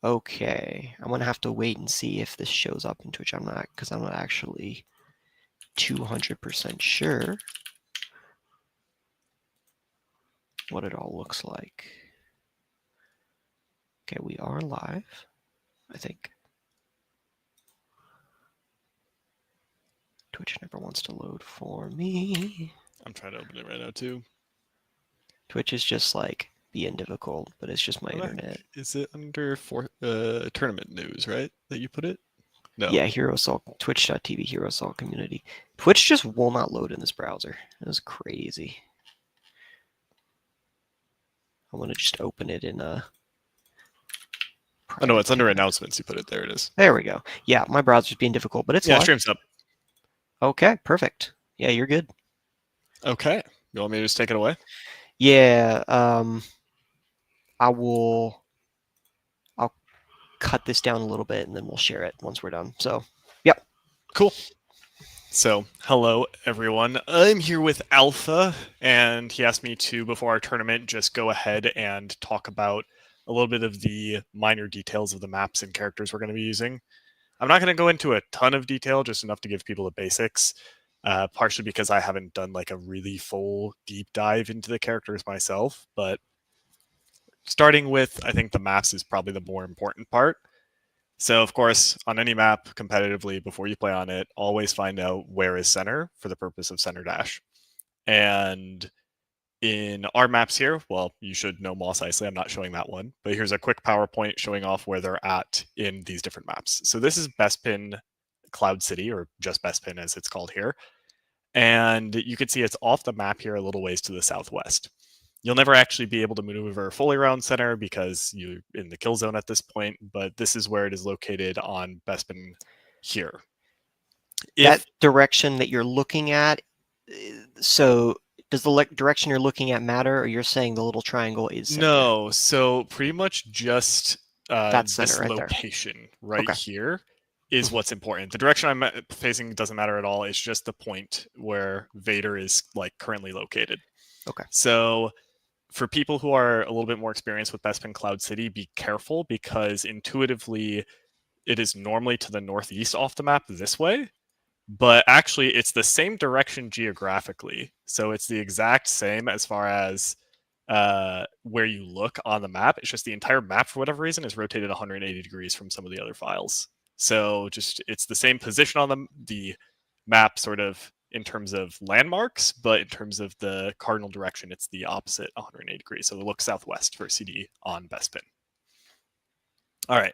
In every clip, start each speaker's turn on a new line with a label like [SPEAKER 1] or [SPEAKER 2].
[SPEAKER 1] Okay, I'm gonna have to wait and see if this shows up in Twitch. I'm not actually 200% sure what it all looks like. Okay, we are live, I think. Twitch never wants to load for me.
[SPEAKER 2] I'm trying to open it right now too.
[SPEAKER 1] Twitch is just like being difficult, but it's just my internet.
[SPEAKER 2] Is it under tournament news, right? That you put it? No.
[SPEAKER 1] Yeah, HeroSalt, twitch.tv HeroSalt community. Twitch just will not load in this browser. It was crazy. I'm gonna just open it in a.
[SPEAKER 2] Oh no, it's under announcements. You put it there. It is.
[SPEAKER 1] There we go. Yeah, my browser's being difficult, but it's live.
[SPEAKER 2] Stream's up.
[SPEAKER 1] Okay, perfect. Yeah, you're good.
[SPEAKER 2] Okay, you want me to just take it away?
[SPEAKER 1] Yeah, I'll cut this down a little bit and then we'll share it once we're done. So, yep.
[SPEAKER 2] Cool. So, hello everyone. I'm here with Alpha, and he asked me to, before our tournament, just go ahead and talk about a little bit of the minor details of the maps and characters we're going to be using. I'm not going to go into a ton of detail, just enough to give people the basics, partially because I haven't done like a really full deep dive into the characters myself, but starting with, I think the maps is probably the more important part. So, of course, on any map competitively, before you play on it, always find out where is center for the purpose of center dash. And in our maps here, well, you should know Mos Eisley. I'm not showing that one, but here's a quick PowerPoint showing off where they're at in these different maps. So this is Bespin Cloud City, or just Bespin as it's called here. And you can see it's off the map here a little ways to the southwest. You'll never actually be able to maneuver fully around center because you're in the kill zone at this point, but this is where it is located on Bespin here.
[SPEAKER 1] That direction that you're looking at, so does the direction you're looking at matter, or you're saying the little triangle is center?
[SPEAKER 2] No, so pretty much just
[SPEAKER 1] That's center
[SPEAKER 2] this
[SPEAKER 1] right
[SPEAKER 2] location right
[SPEAKER 1] Okay.
[SPEAKER 2] here is what's important. The direction I'm facing doesn't matter at all. It's just the point where Vader is like currently located.
[SPEAKER 1] Okay.
[SPEAKER 2] So for people who are a little bit more experienced with Bespin Cloud City, be careful because intuitively it is normally to the northeast off the map this way, but actually it's the same direction geographically. So it's the exact same as far as where you look on the map. It's just the entire map, for whatever reason, is rotated 180 degrees from some of the other files. So just it's the same position on the map, sort of in terms of landmarks, but in terms of the cardinal direction, it's the opposite 180 degrees. So it looks southwest for CD on Bespin. All right.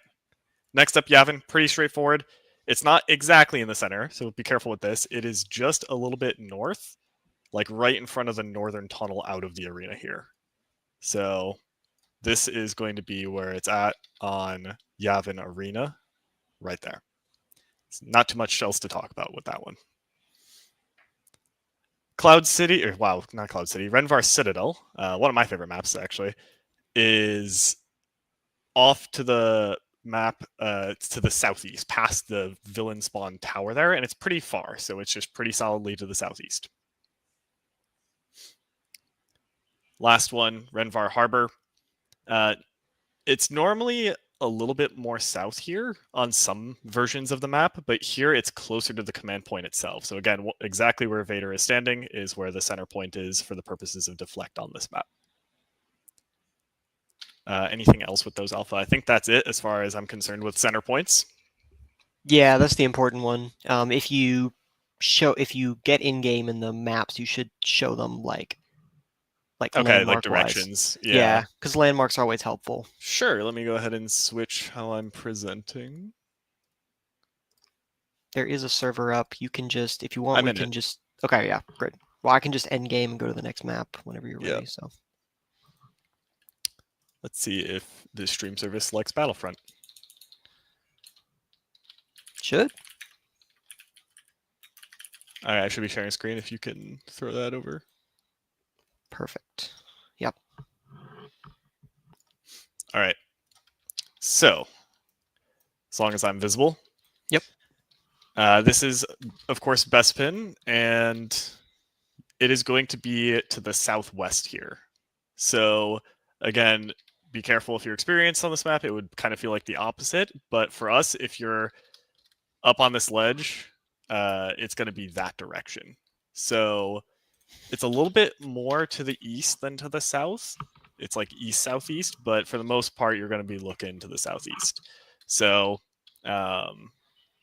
[SPEAKER 2] Next up, Yavin. Pretty straightforward. It's not exactly in the center, so be careful with this. It is just a little bit north, like right in front of the northern tunnel out of the arena here. So this is going to be where it's at on Yavin Arena, right there. It's not too much else to talk about with that one. Cloud City, or wow, not Cloud City, Renvar Citadel, one of my favorite maps actually, is off to the map to the southeast, past the villain spawn tower there, and it's pretty far, so it's just pretty solidly to the southeast. Last one, Renvar Harbor. It's normally a little bit more south here on some versions of the map, but here it's closer to the command point itself. So again, exactly where Vader is standing is where the center point is for the purposes of deflect on this map. Anything else with those, Alpha? I think that's it as far as I'm concerned with center points.
[SPEAKER 1] Yeah, that's the important one. If you get in game in the maps, you should show them like
[SPEAKER 2] okay, like directions.
[SPEAKER 1] Yeah, because landmarks are always helpful.
[SPEAKER 2] Sure. Let me go ahead and switch how I'm presenting.
[SPEAKER 1] There is a server up. You can just, if you want, we can just. Okay, yeah, great. Well, I can just end game and go to the next map whenever you're ready. So
[SPEAKER 2] let's see if the stream service likes Battlefront.
[SPEAKER 1] Should.
[SPEAKER 2] All right, I should be sharing screen if you can throw that over.
[SPEAKER 1] Perfect. Yep.
[SPEAKER 2] All right. So, as long as I'm visible.
[SPEAKER 1] Yep.
[SPEAKER 2] This is, of course, Bespin, and it is going to be to the southwest here. So, again, be careful if you're experienced on this map, it would kind of feel like the opposite. But for us, if you're up on this ledge, it's going to be that direction. So it's a little bit more to the east than to the south. It's like east-southeast, but for the most part, you're going to be looking to the southeast. So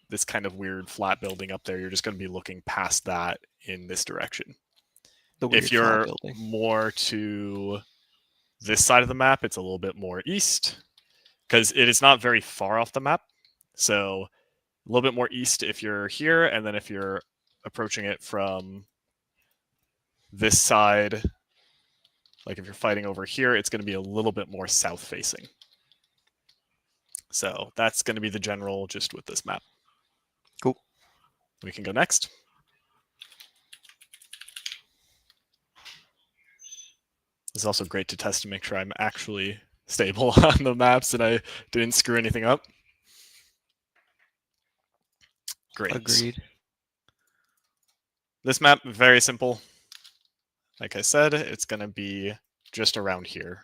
[SPEAKER 2] this kind of weird flat building up there, you're just going to be looking past that in this direction. If you're more to this side of the map, it's a little bit more east, because it is not very far off the map. So a little bit more east if you're here, and then if you're approaching it from this side, like if you're fighting over here, it's going to be a little bit more south facing. So that's going to be the general gist with this map.
[SPEAKER 1] Cool.
[SPEAKER 2] We can go next. It's also great to test to make sure I'm actually stable on the maps and I didn't screw anything up. Great.
[SPEAKER 1] Agreed.
[SPEAKER 2] This map, very simple. Like I said, it's going to be just around here.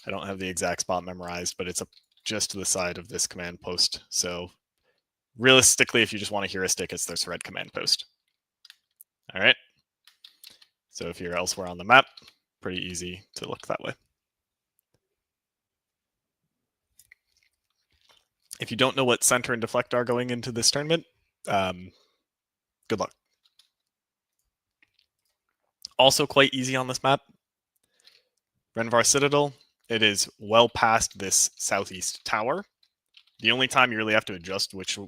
[SPEAKER 2] I don't have the exact spot memorized, but it's just to the side of this command post. So realistically, if you just want a heuristic, it's this red command post. All right. So if you're elsewhere on the map, pretty easy to look that way. If you don't know what center and deflect are going into this tournament, good luck. Also quite easy on this map, Renvar Citadel. It is well past this southeast tower. The only time you really have to adjust which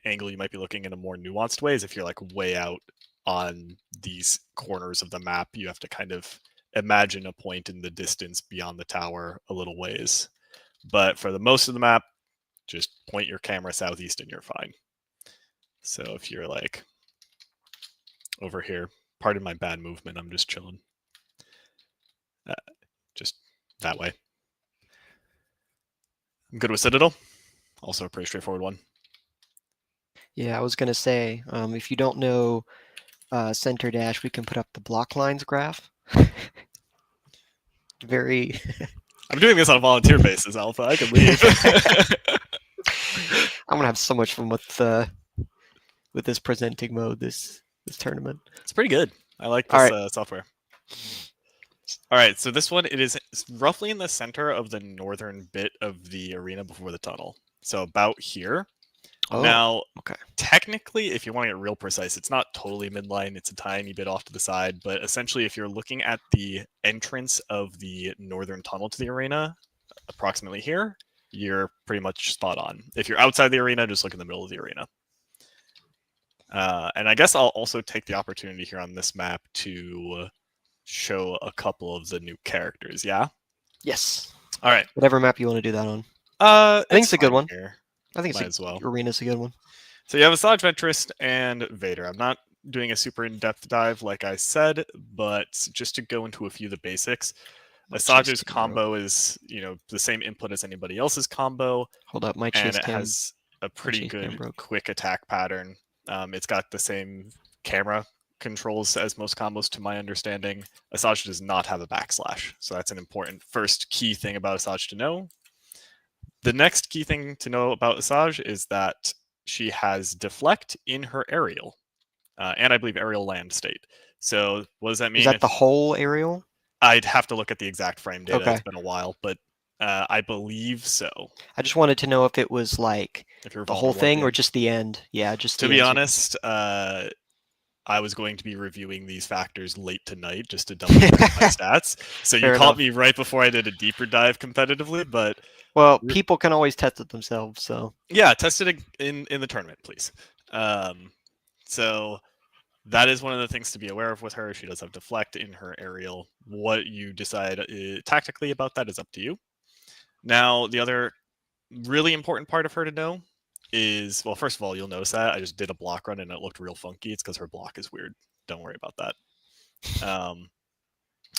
[SPEAKER 2] angle you might be looking in a more nuanced way is if you're like way out on these corners of the map. You have to kind of imagine a point in the distance beyond the tower a little ways. But for the most of the map, just point your camera southeast and you're fine. So if you're like over here, pardon my bad movement, I'm just chilling. Just that way. I'm good with Citadel. Also a pretty straightforward one.
[SPEAKER 1] Yeah, I was going to say, if you don't know center dash, we can put up the block lines graph. Very...
[SPEAKER 2] I'm doing this on a volunteer basis, Alpha. I can leave.
[SPEAKER 1] I'm going to have so much fun with this presenting mode, this tournament.
[SPEAKER 2] It's pretty good. I like this software. All right, so this one, it's roughly in the center of the northern bit of the arena before the tunnel. So about here.
[SPEAKER 1] Oh,
[SPEAKER 2] now,
[SPEAKER 1] okay.
[SPEAKER 2] Technically, if you want to get real precise, it's not totally midline. It's a tiny bit off to the side. But essentially, if you're looking at the entrance of the northern tunnel to the arena, approximately here, you're pretty much spot on. If you're outside the arena, just look in the middle of the arena. And I guess I'll also take the opportunity here on this map to show a couple of the new characters, yeah?
[SPEAKER 1] Yes.
[SPEAKER 2] All right.
[SPEAKER 1] Whatever map you want to do that on.
[SPEAKER 2] I
[SPEAKER 1] think it's a good one.
[SPEAKER 2] Here.
[SPEAKER 1] I think
[SPEAKER 2] as well.
[SPEAKER 1] Arena's a good one.
[SPEAKER 2] So you have Asajj Ventress and Vader. I'm not doing a super in-depth dive like I said, but just to go into a few of the basics. Asajj's combo is, the same input as anybody else's combo.
[SPEAKER 1] Hold up, my
[SPEAKER 2] and it has a pretty good quick attack pattern. It's got the same camera controls as most combos to my understanding. Asajj does not have a backslash, so that's an important first key thing about Asajj to know. The next key thing to know about Asajj is that she has deflect in her aerial, and I believe aerial land state. So what does that mean?
[SPEAKER 1] Is that the whole aerial?
[SPEAKER 2] I'd have to look at the exact frame data.
[SPEAKER 1] Okay.
[SPEAKER 2] It's been a while, but I believe so.
[SPEAKER 1] I just wanted to know if it was like the whole thing or just the end. Yeah, just
[SPEAKER 2] to be honest, I was going to be reviewing these factors late tonight just to double check my stats. So you caught me right before I did a deeper dive competitively, but
[SPEAKER 1] well, people can always test it themselves. So
[SPEAKER 2] yeah, test it in the tournament, please. So that is one of the things to be aware of with her. She does have deflect in her aerial. What you decide tactically about that is up to you. Now, the other really important part of her to know is, well, first of all, you'll notice that I just did a block run and it looked real funky. It's because her block is weird. Don't worry about that.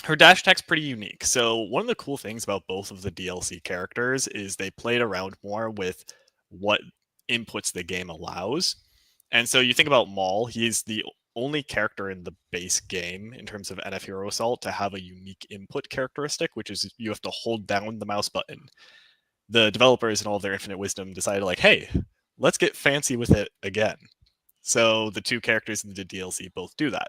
[SPEAKER 2] Her dash attack's pretty unique. So one of the cool things about both of the DLC characters is they played around more with what inputs the game allows. And so you think about Maul, he's the only character in the base game in terms of NF Hero Assault to have a unique input characteristic, which is you have to hold down the mouse button. The developers, in all their infinite wisdom, decided like, hey, let's get fancy with it again. So the two characters in the DLC both do that.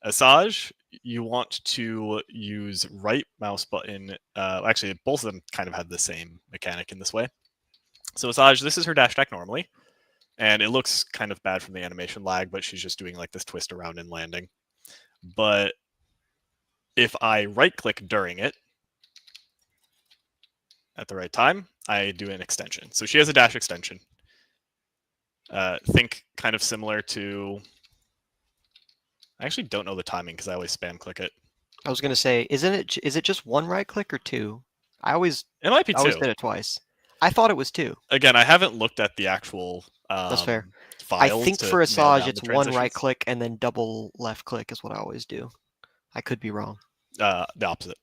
[SPEAKER 2] Asajj, you want to use right mouse button. Actually, both of them kind of have the same mechanic in this way. So Asajj, this is her dash attack normally, and it looks kind of bad from the animation lag, but she's just doing like this twist around and landing. But if I right click during it at the right time, I do an extension. So she has a dash extension. Think kind of similar to... I actually don't know the timing because I always spam click it.
[SPEAKER 1] I was gonna say, is it just one right click or two?
[SPEAKER 2] It might be
[SPEAKER 1] I always
[SPEAKER 2] two.
[SPEAKER 1] did it twice. I thought it was two.
[SPEAKER 2] Again, I haven't looked at the actual
[SPEAKER 1] That's fair.
[SPEAKER 2] files.
[SPEAKER 1] I think
[SPEAKER 2] to
[SPEAKER 1] for
[SPEAKER 2] nail
[SPEAKER 1] Asajj,
[SPEAKER 2] down
[SPEAKER 1] it's
[SPEAKER 2] the
[SPEAKER 1] one right
[SPEAKER 2] transitions.
[SPEAKER 1] click and then double left click is what I always do. I could be wrong.
[SPEAKER 2] The opposite.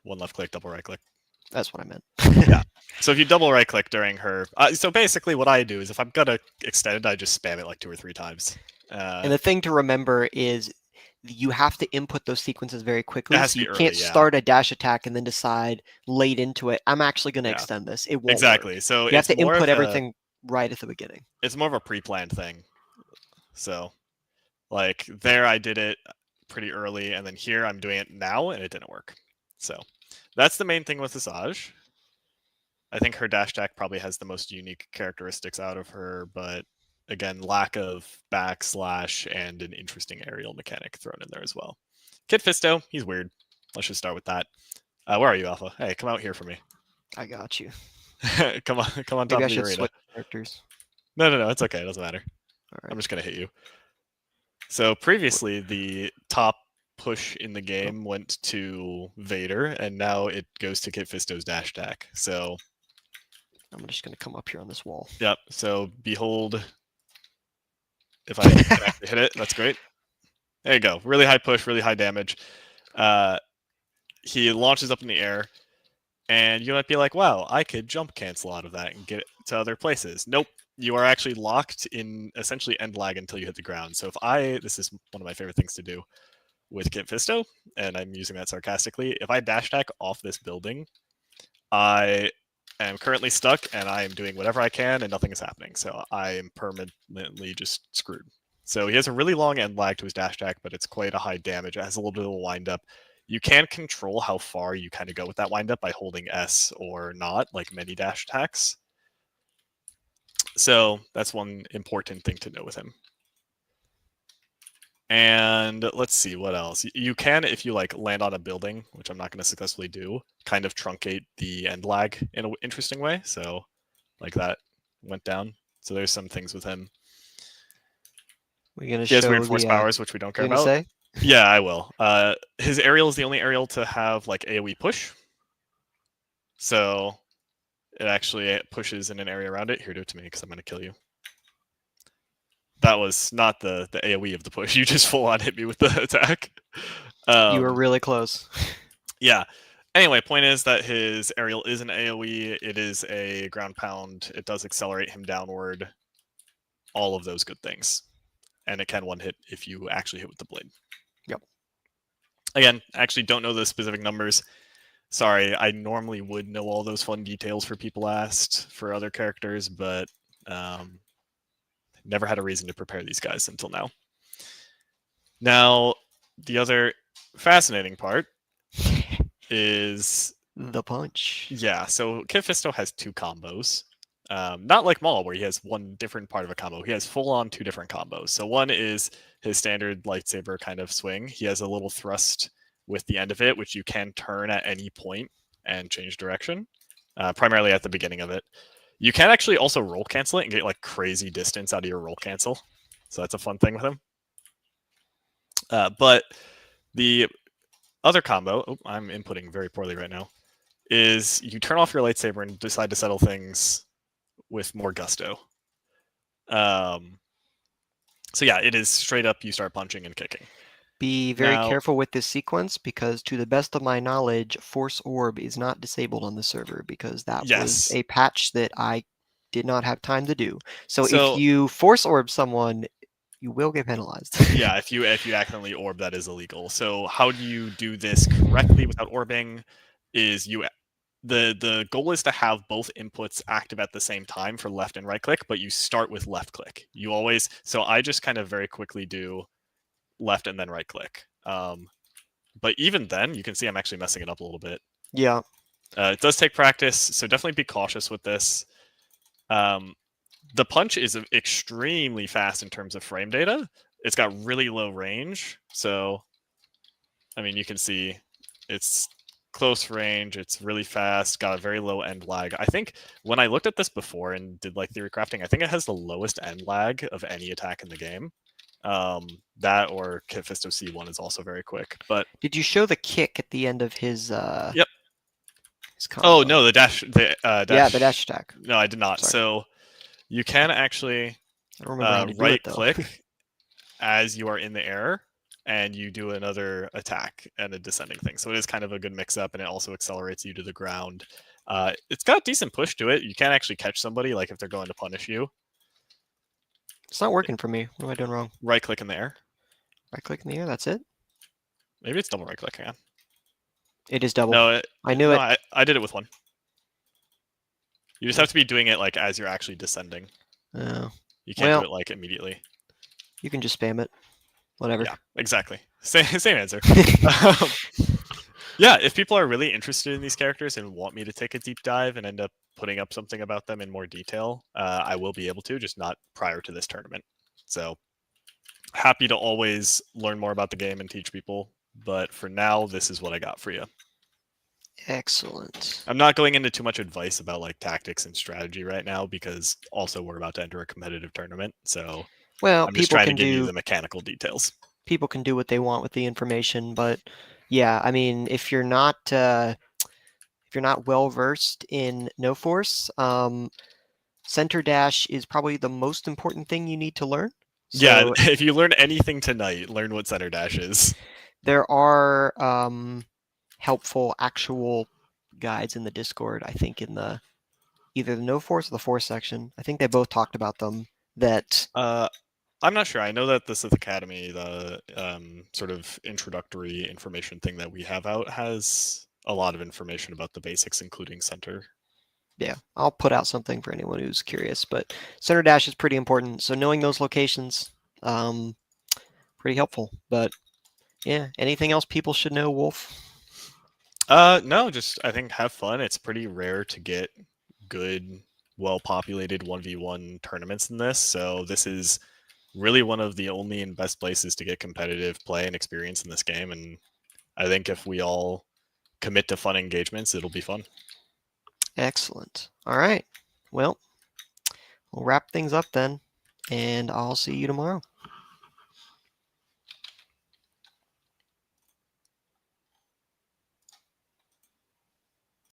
[SPEAKER 2] One left click, double right click.
[SPEAKER 1] That's what I meant.
[SPEAKER 2] Yeah. So if you double right click during her... so basically what I do is if I'm going to extend it, I just spam it like 2 or 3 times.
[SPEAKER 1] And the thing to remember is you have to input those sequences very quickly.
[SPEAKER 2] It has
[SPEAKER 1] So
[SPEAKER 2] to
[SPEAKER 1] you
[SPEAKER 2] be
[SPEAKER 1] can't
[SPEAKER 2] early, yeah.
[SPEAKER 1] start a dash attack and then decide late into it, I'm actually going to
[SPEAKER 2] Yeah.
[SPEAKER 1] extend this. It won't
[SPEAKER 2] Exactly.
[SPEAKER 1] work.
[SPEAKER 2] So
[SPEAKER 1] You have
[SPEAKER 2] it's
[SPEAKER 1] to
[SPEAKER 2] more
[SPEAKER 1] input
[SPEAKER 2] of
[SPEAKER 1] everything right at the beginning.
[SPEAKER 2] It's more of a pre-planned thing. So like there I did it pretty early, and then here I'm doing it now and it didn't work. So that's the main thing with Asajj. I think her dash attack probably has the most unique characteristics out of her, but again, lack of backslash and an interesting aerial mechanic thrown in there as well. Kit Fisto, he's weird. Let's just start with that. Where are you, Alpha? Hey, come out here for me.
[SPEAKER 1] I got you.
[SPEAKER 2] come on top
[SPEAKER 1] Maybe I
[SPEAKER 2] of the
[SPEAKER 1] should
[SPEAKER 2] arena.
[SPEAKER 1] switch characters.
[SPEAKER 2] No, it's okay. It doesn't matter.
[SPEAKER 1] All right.
[SPEAKER 2] I'm just gonna hit you. So previously, the top push in the game went to Vader, and now it goes to Kit Fisto's dash attack. So
[SPEAKER 1] I'm just going to come up here on this wall.
[SPEAKER 2] yep. So behold, if I can actually hit it, that's great. There you go. Really high push, really high damage. He launches up in the air, and you might be like, wow, I could jump cancel out of that and get to other places. Nope. You are actually locked in essentially end lag until you hit the ground. So this is one of my favorite things to do with Kit Fisto, and I'm using that sarcastically. If I dash attack off this building, I am currently stuck, and I am doing whatever I can, and nothing is happening. So I am permanently just screwed. So he has a really long end lag to his dash attack, but it's quite a high damage. It has a little bit of a wind up. You can control how far you kind of go with that wind up by holding S or not, like many dash attacks. So that's one important thing to know with him. And let's see what else. You can, if you like land on a building, which I'm not going to successfully do, kind of truncate the end lag in an interesting way. So like that went down. So there's some things with him.
[SPEAKER 1] We're going to
[SPEAKER 2] He has
[SPEAKER 1] show
[SPEAKER 2] reinforced powers, which we don't care
[SPEAKER 1] You're gonna
[SPEAKER 2] about.
[SPEAKER 1] say?
[SPEAKER 2] Yeah, I will. His aerial is the only aerial to have like AoE push. So it actually pushes in an area around it. Here, do it to me because I'm going to kill you. That was not the AoE of the push. You just full on hit me with the attack.
[SPEAKER 1] You were really close.
[SPEAKER 2] Yeah. Anyway, point is that his aerial is an AoE. It is a ground pound. It does accelerate him downward. All of those good things. And it can one hit if you actually hit with the blade.
[SPEAKER 1] Yep.
[SPEAKER 2] Again, actually don't know the specific numbers. Sorry, I normally would know all those fun details for people asked for other characters, but never had a reason to prepare these guys until now. Now, the other fascinating part is
[SPEAKER 1] the punch.
[SPEAKER 2] Yeah, so Kit Fisto has 2 combos. Not like Maul, where he has one different part of a combo. He has full-on 2 different combos. So one is his standard lightsaber kind of swing. He has a little thrust with the end of it, which you can turn at any point and change direction, primarily at the beginning of it. You can actually also roll cancel it and get like crazy distance out of your roll cancel. So that's a fun thing with him. But the other combo, I'm inputting very poorly right now, is you turn off your lightsaber and decide to settle things with more gusto. So yeah, it is straight up you start punching and kicking.
[SPEAKER 1] Be very careful with this sequence because to the best of my knowledge, Force Orb is not disabled on the server because that was a patch that I did not have time to do. So if you Force Orb someone, you will get penalized.
[SPEAKER 2] Yeah, if you accidentally orb, that is illegal. So how do you do this correctly without orbing? Is the goal is to have both inputs active at the same time for left and right click, but you start with left click. You always, so I just kind of very quickly do left and then right click. But even then, you can see I'm actually messing it up a little bit.
[SPEAKER 1] Yeah.
[SPEAKER 2] It does take practice, so definitely be cautious with this. The punch is extremely fast in terms of frame data. It's got really low range, so I mean, you can see it's close range, it's really fast, got a very low end lag. I think when I looked at this before and did like theory crafting, I think it has the lowest end lag of any attack in the game. That or Kiphisto C1 is also very quick. But
[SPEAKER 1] did you show the kick at the end of his
[SPEAKER 2] Yep.
[SPEAKER 1] his combo?
[SPEAKER 2] Oh no, the dash
[SPEAKER 1] yeah, the dash attack.
[SPEAKER 2] No, I did not.
[SPEAKER 1] Sorry.
[SPEAKER 2] So you can actually
[SPEAKER 1] I don't remember how to do
[SPEAKER 2] right
[SPEAKER 1] it, though.
[SPEAKER 2] click as you are in the air, and you do another attack and a descending thing. So it is kind of a good mix up, and it also accelerates you to the ground. It's got decent push to it. You can actually catch somebody, like if they're going to punish you.
[SPEAKER 1] It's not working for me. What am I doing wrong?
[SPEAKER 2] Right click in the air.
[SPEAKER 1] Right click in the air, that's it?
[SPEAKER 2] Maybe it's double right click. Hang on.
[SPEAKER 1] It is double.
[SPEAKER 2] No,
[SPEAKER 1] I knew it.
[SPEAKER 2] I did it with one. You just have to be doing it like as you're actually descending.
[SPEAKER 1] Oh.
[SPEAKER 2] You can't do it like immediately.
[SPEAKER 1] You can just spam it. Whatever.
[SPEAKER 2] Yeah, exactly. Same answer. Yeah, if people are really interested in these characters and want me to take a deep dive and end up putting up something about them in more detail, I will be able to, just not prior to this tournament. So happy to always learn more about the game and teach people. But for now, this is what I got for you.
[SPEAKER 1] Excellent.
[SPEAKER 2] I'm not going into too much advice about like tactics and strategy right now because also we're about to enter a competitive tournament. So
[SPEAKER 1] well,
[SPEAKER 2] I'm just trying to give you the mechanical details.
[SPEAKER 1] People can do what they want with the information, but yeah, I mean, if you're not well versed in No Force, center dash is probably the most important thing you need to learn.
[SPEAKER 2] So, yeah, if you learn anything tonight, learn what center dash is.
[SPEAKER 1] There are helpful actual guides in the Discord, I think in the either the No Force or the Force section. I think they both talked about them. That
[SPEAKER 2] I'm not sure. I know that the Sith Academy, the sort of introductory information thing that we have out, has a lot of information about the basics, including center.
[SPEAKER 1] Yeah, I'll put out something for anyone who's curious, but center dash is pretty important. So knowing those locations, pretty helpful. But yeah, anything else people should know, Wolf?
[SPEAKER 2] No, just I think have fun. It's pretty rare to get good, well-populated 1v1 tournaments in this, so this is really one of the only and best places to get competitive play and experience in this game, and I think if we all commit to fun engagements, it'll be fun.
[SPEAKER 1] Excellent. All right. Well, we'll wrap things up then, and I'll see you tomorrow.